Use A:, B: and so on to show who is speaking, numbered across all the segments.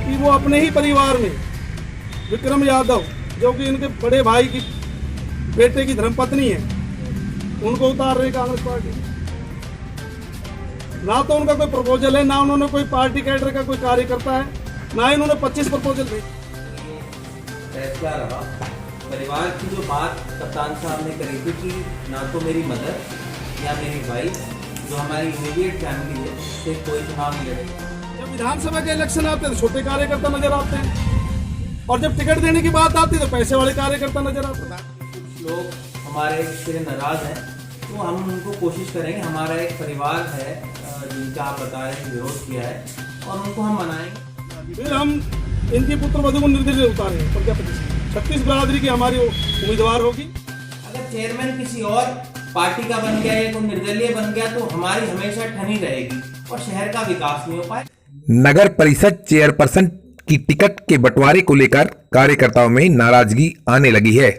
A: कि वो अपने ही परिवार में विक्रम यादव, जो कि इनके बड़े भाई की बेटे की धर्मपत्नी है, उनको उतार रही कांग्रेस पार्टी। ना तो उनका कोई प्रपोजल है, ना उन्होंने कोई पार्टी कैडर का कोई कार्यकर्ता है, ना ही उन्होंने 25 प्रपोजल भेजे।
B: फैसला रहा परिवार की जो बात कप्तान साहब ने करी थी कि ना तो मेरी मदर या मेरी वाइफ, जो हमारी इमीडिएट फैमिली है, उससे कोई चुनाव नहीं लड़ेगा।
A: जब विधानसभा के इलेक्शन आते हैं तो छोटे कार्यकर्ता नजर आते हैं, और जब टिकट देने की बात आती है तो पैसे वाले कार्यकर्ता नजर आते हैं।
B: कुछ लोग हमारे से नाराज हैं, तो हम उनको कोशिश करेंगे। हमारा एक परिवार है जिनका आप बता रहे हैं विरोध किया है, और उनको हम मनाएंगे।
A: फिर हम इनकी पुत्र वधु को निर्दलीय उतारेंगे प्रजापति से। 36 बिरादरी की हमारी उम्मीदवार होगी।
B: अगर चेयरमैन किसी और पार्टी का बन गया या कोई निर्दलीय बन गया तो हमारी हमेशा ठनी रहेगी और शहर का विकास नहीं हो पाए।
C: नगर परिषद चेयरपर्सन की टिकट के बंटवारे को लेकर कार्यकर्ताओं में नाराजगी आने लगी है,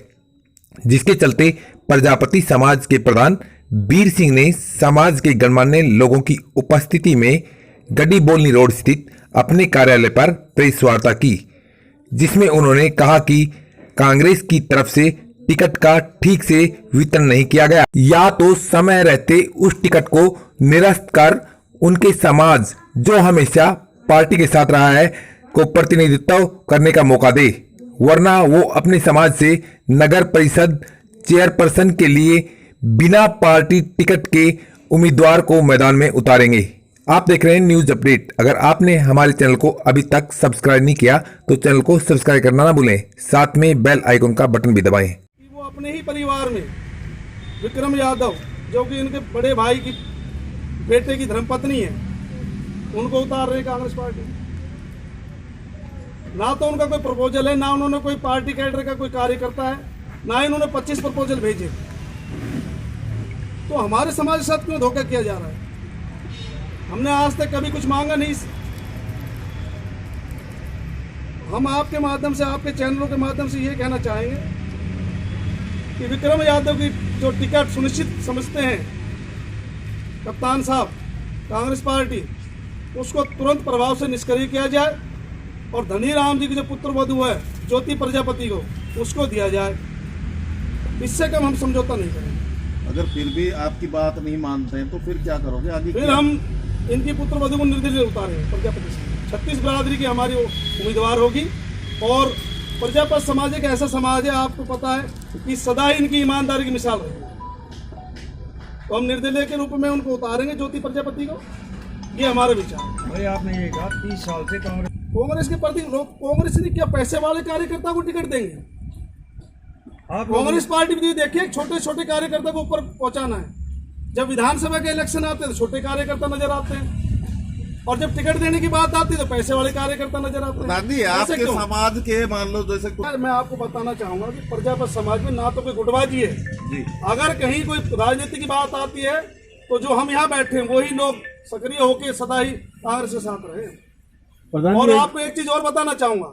C: जिसके चलते प्रजापति समाज के प्रधान वीर सिंह ने समाज के गणमान्य लोगों की उपस्थिति में गड्डी बोलनी रोड स्थित अपने कार्यालय पर प्रेस वार्ता की, जिसमें उन्होंने कहा कि कांग्रेस की तरफ से टिकट का ठीक से वितरण नहीं किया गया, या तो समय रहते उस टिकट को निरस्त कर उनके समाज, जो हमेशा पार्टी के साथ रहा है, को प्रतिनिधित्व करने का मौका दे, वरना वो अपने समाज से नगर परिषद चेयरपर्सन के लिए बिना पार्टी टिकट के उम्मीदवार को मैदान में उतारेंगे। आप देख रहे हैं न्यूज अपडेट। अगर आपने हमारे चैनल को अभी तक सब्सक्राइब नहीं किया तो चैनल को सब्सक्राइब करना ना भूलें, साथ में बेल आइकन का बटन भी दबाएं।
A: वो अपने ही परिवार में विक्रम यादव, जो कि इनके बड़े भाई की बेटे की धर्मपत्नी है, उनको उतार रही कांग्रेस पार्टी। ना तो उनका कोई प्रपोजल है, ना उन्होंने कोई पार्टी कैडर का कोई कार्यकर्ता है, ना ही उन्होंने 25 प्रपोजल भेजे। तो हमारे समाज के साथ क्यों धोखा किया जा रहा है? हमने आज तक कभी कुछ मांगा नहीं। हम आपके माध्यम से, आपके चैनलों के माध्यम से ये कहना चाहेंगे कि विक्रम यादव की जो टिकट सुनिश्चित समझते हैं कप्तान साहब कांग्रेस पार्टी, उसको तुरंत प्रभाव से निष्क्रिय किया जाए, और धनी राम जी की जो पुत्र वधु है ज्योति प्रजापति को, उसको दिया जाए। इससे कम हम समझौता नहीं करेंगे।
D: अगर फिर भी आपकी बात नहीं मानते हैं तो फिर क्या करोगे आगे?
A: फिर हम इनकी पुत्र वधु को निर्दलीय उतारेंगे प्रजापति से। 36 बिरादरी की हमारी उम्मीदवार होगी, और प्रजापति समाज एक ऐसा समाज है, आपको पता है कि सदा ही इनकी ईमानदारी की मिसाल रही है। तो हम निर्दलीय के रूप में उनको उतारेंगे ज्योति प्रजापति को। ये हमारा विचार है।
E: भाई आपने ये कहा 30 साल से
A: कांग्रेस के प्रति लोग, कांग्रेस ने क्या पैसे वाले कार्यकर्ता को टिकट देंगे? कांग्रेस पार्टी भी देखिए, छोटे छोटे कार्यकर्ता को ऊपर पहुंचाना है। जब विधानसभा के इलेक्शन आते हैं तो छोटे कार्यकर्ता नजर आते हैं, और जब टिकट देने की बात आती है तो पैसे वाले कार्यकर्ता नजर आते हैं।
D: दादी, आपके समाज के मान लो जैसे
A: मैं आपको बताना चाहूंगा कि प्रजापति समाज में ना तो कोई गुटबाजी है
D: जी।
A: अगर कहीं कोई राजनीति की बात आती है तो जो हम यहाँ बैठे हैं वही लोग सक्रिय होकर सदा ही कांग्रेस के साथ रहे। और आपको एक चीज और बताना चाहूंगा,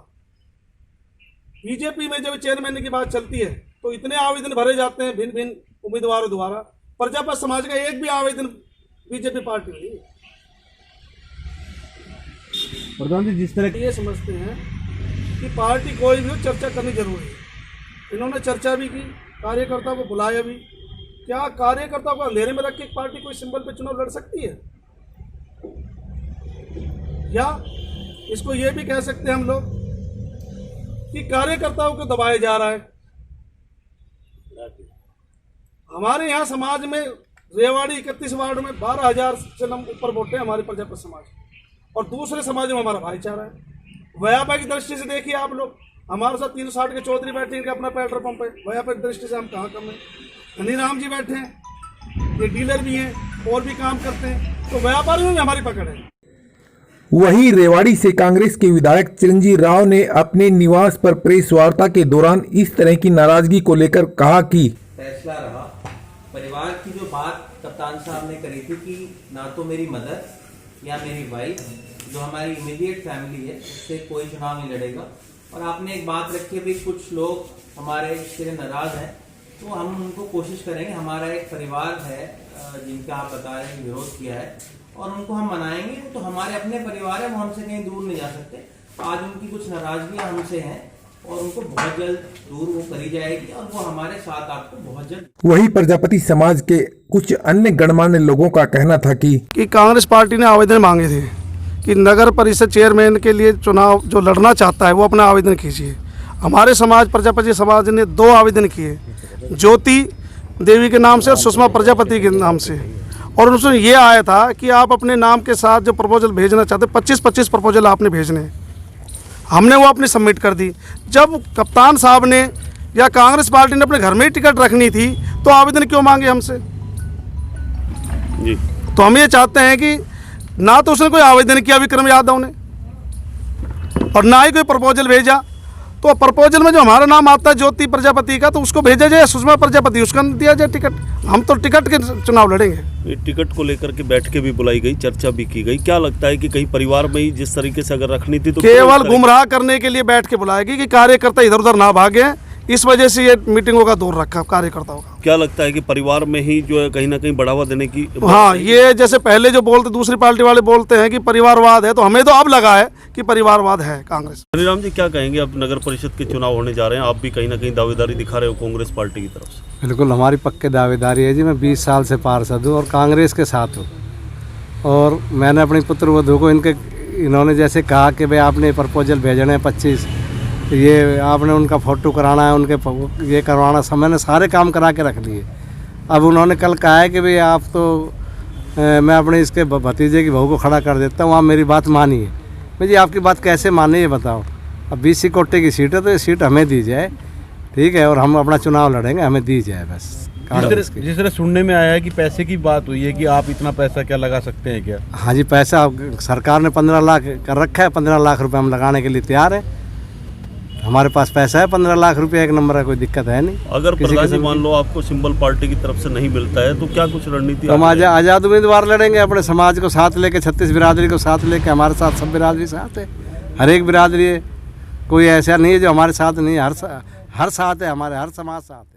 A: बीजेपी में जब चेयरमैन की बात चलती है तो इतने आवेदन भरे जाते हैं भिन्न भिन्न उम्मीदवारों द्वारा, प्रजापति समाज का एक भी आवेदन बीजेपी पार्टी नहीं है।
E: प्रधान जी, जिस तरह
A: ये समझते हैं कि पार्टी कोई भी हो, चर्चा करनी जरूरी है। इन्होंने चर्चा भी की, कार्यकर्ता को बुलाया भी। क्या कार्यकर्ता को अंधेरे में रख के पार्टी कोई सिंबल पे चुनाव लड़ सकती है? या इसको ये भी कह सकते हैं हम लोग कि कार्यकर्ताओं को दबाया जा रहा है। हमारे यहाँ समाज में रेवाड़ी 31 वार्ड में 12,000 से ऊपर वोट है हमारे प्रजापति समाज, और दूसरे समाज में हमारा भाईचारा है। व्यापार की दृष्टि से देखिए आप लोग, हमारे साथ 360 के चौधरी बैठे हैं, अपना पेट्रोल पंप है। व्यापार की दृष्टि से हम कहाँ कम है? धनी राम जी बैठे हैं, ये डीलर भी हैं और भी काम करते हैं, तो व्यापार में भी हमारी पकड़ है।
C: वहीं रेवाड़ी से कांग्रेस के विधायक चिरंजीव राव ने अपने निवास पर प्रेस वार्ता के दौरान इस तरह की नाराजगी को लेकर कहा कि
B: फैसला रहा परिवार की जो बात कप्तान साहब ने करी थी कि ना तो मेरी मदर या मेरी वाइफ, जो हमारी इमीडिएट फैमिली है, उससे कोई चुनाव नहीं लड़ेगा। और आपने एक बात रखी भी, कुछ लोग हमारे से नाराज हैं, तो हम उनको कोशिश करेंगे। हमारा एक परिवार है जिनका आप बता रहे हैं विरोध किया है, और उनको हम मनाएंगे। तो हमारे अपने परिवार है, वो हमसे कहीं दूर नहीं जा सकते। आज उनकी कुछ नाराजगियां हमसे हैं और उनको बहुत जल्द दूर वो करी जाएगी और वो हमारे साथ आपको बहुत जल्द।
C: वही प्रजापति समाज के कुछ अन्य गणमान्य लोगों का कहना था कि
A: कांग्रेस पार्टी ने आवेदन मांगे थे कि नगर परिषद चेयरमैन के लिए चुनाव जो लड़ना चाहता है वो अपना आवेदन कीजिए। हमारे समाज प्रजापति समाज ने 2 आवेदन किए, ज्योति देवी के नाम से और सुषमा प्रजापति के नाम से, और उसमें ये आया था कि आप अपने नाम के साथ जो प्रपोजल भेजना चाहते 25-25 प्रपोजल आपने भेजने हैं। हमने वो अपनी सबमिट कर दी। जब कप्तान साहब ने या कांग्रेस पार्टी ने अपने घर में ही टिकट रखनी थी तो आवेदन क्यों मांगे हमसे?
F: जी
A: तो हम ये चाहते हैं कि ना तो उसने कोई आवेदन किया विक्रम यादव ने और ना ही कोई प्रपोजल भेजा। तो प्रपोजल में जो हमारा नाम आता है ज्योति प्रजापति का तो उसको भेजा जाए, सुषमा प्रजापति उसका दिया जाए टिकट। हम तो टिकट के चुनाव लड़ेंगे।
F: ये टिकट को लेकर के बैठकें भी बुलाई गई, चर्चा भी की गई। क्या लगता है कि कहीं परिवार में ही जिस तरीके से अगर रखनी थी तो
A: केवल गुमराह करने के लिए बैठ के बुलाएगी कि कार्यकर्ता इधर उधर ना भागे, इस वजह से ये मीटिंगों का दौर रखा कार्यकर्ताओं का।
F: क्या लगता है कि परिवार में ही जो है कहीं ना कहीं बढ़ावा देने की?
A: हाँ, ये जैसे पहले जो बोलते दूसरी पार्टी वाले बोलते हैं कि परिवारवाद है, तो हमें तो अब लगा है कि परिवारवाद है कांग्रेस।
F: हरिराम जी क्या कहेंगे? अब नगर परिषद के चुनाव होने जा रहे हैं, आप भी कहीं ना कहीं दावेदारी दिखा रहे हो कांग्रेस पार्टी की तरफ से।
G: बिल्कुल हमारी पक्के दावेदारी है जी। मैं 20 साल से पार्षद हूँ और कांग्रेस के साथ हूँ। और मैंने अपनी पुत्रवधू को इन्होंने जैसे कहा कि भाई आपने प्रपोजल भेजने हैं 25, ये आपने उनका फ़ोटो कराना है, उनके ये करवाना सब, मैंने सारे काम करा के रख लिए। अब उन्होंने कल कहा है कि भाई आप तो मैं अपने इसके भतीजे की बहू को खड़ा कर देता हूँ, आप मेरी बात मानिए। भाई जी आपकी बात कैसे माने ये बताओ। अब BC कोटे की सीट है तो ये सीट हमें दी जाए, ठीक है, और हम अपना चुनाव लड़ेंगे, हमें दी जाए बस।
E: जिस तरह सुनने में आया है कि पैसे की बात हुई है कि आप इतना पैसा क्या लगा सकते हैं क्या?
G: हाँ जी, पैसा सरकार ने 15 लाख कर रखा है, 15 लाख रुपए हम लगाने के लिए तैयार हैं। हमारे पास पैसा है 15 लाख रुपए, एक नंबर का कोई दिक्कत है नहीं।
F: अगर प्रधान जी मान लो आपको सिंबल पार्टी की तरफ से नहीं मिलता है तो क्या कुछ रणनीति?
G: हम आज़ाद उम्मीदवार लड़ेंगे, अपने समाज को साथ लेके, 36 बिरादरी को साथ लेके। हमारे साथ सब बिरादरी साथ है, हर एक बिरादरी है, कोई ऐसा नहीं है जो हमारे साथ नहीं है, हर साथ है, हमारे हर समाज साथ है।